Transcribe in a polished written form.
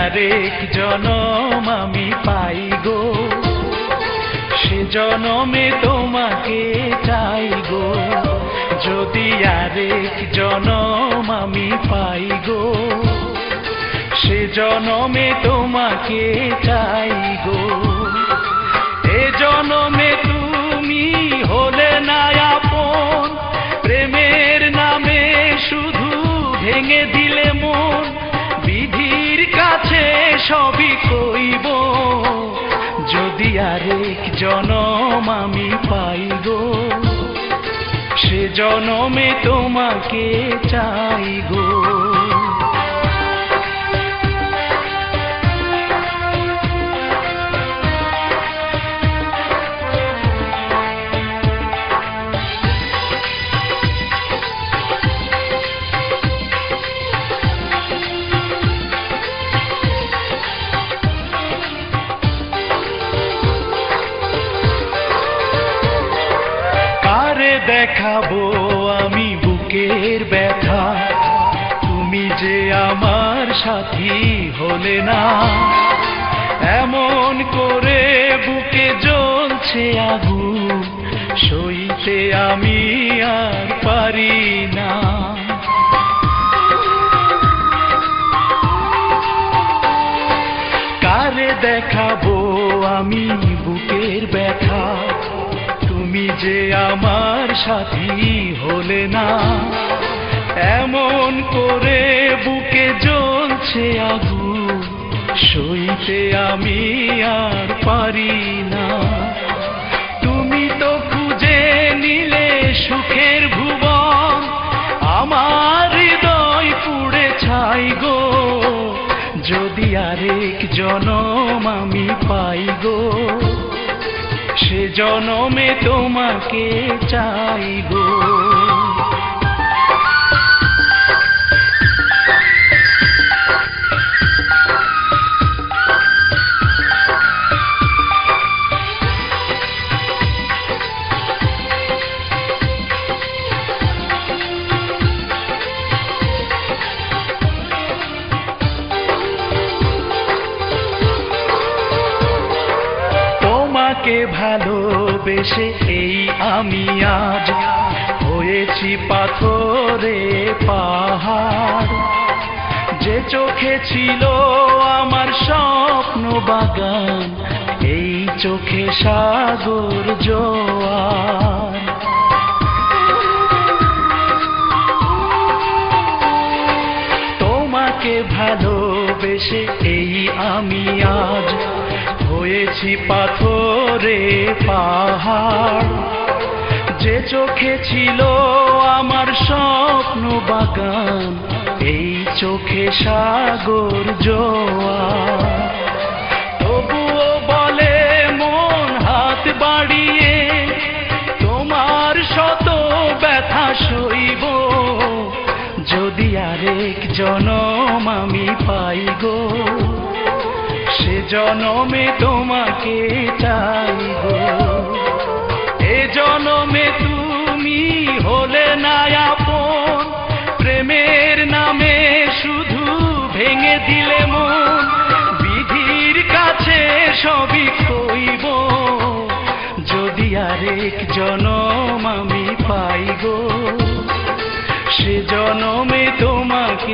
আরেক জনম আমি পাই গো, সে জনমে তোমাকে চাই গো। যদি আরেক জনম আমি পাই গো, সে জনমে তোমাকে চাই গো। এ জনমে তুমি হলে না আপন, প্রেমের নামে শুধু ভেঙে দিলে মন। বিধির কাছে সবই কইব, যদি আরেক জনম আমি পাই গো, সে জনমে তোমাকে চাই গো। দেখাবো আমি বুকের ব্যথা, তুমি যে আমার সাথী হলে না। এমন করে বুকে জ্বলছে আগুন, সইতে আমি আর পারি না। কারে দেখাবো আমি বুকের ব্যথা, তুমি যে আমার সাথী হলে না। এমন করে বুকে জ্বলছে আগুন, সইতে আমি আর পারি না। তুমি তো খুঁজে নিলে সুখের ভুবন, আমার হৃদয় পুড়ে ছাই গো। যদি আরেক জনম আমি পাই গো, সে জনমে তোমাকে চাই গো। তোমাকে ভালোবেসে এই আমি আজ হয়েছি পাথরে পাহাড়। যে চোখে ছিল আমার স্বপ্ন বাগান, এই চোখে সাগর জোয়ার। তোমাকে ভালোবেসে এই আমি আজ হয়েছি পাথরে পাহাড়। যে চোখে ছিল আমার স্বপ্ন বাগান, এই চোখে সাগর জোয়ার। তবুও বলে মন হাত বাড়িয়ে, তোমার শত ব্যথা সইব। যদি আরেক জনম আমি পাই গো, সে জনমে তোমাকে চাই গো। এ জনমে তুমি হলে না আপন, প্রেমের নামে শুধু ভেঙে দিলে মন। বিধির কাছে সবই কইব, যদি আরেক জনম আমি পাই গো, সে জনমে তোমাকে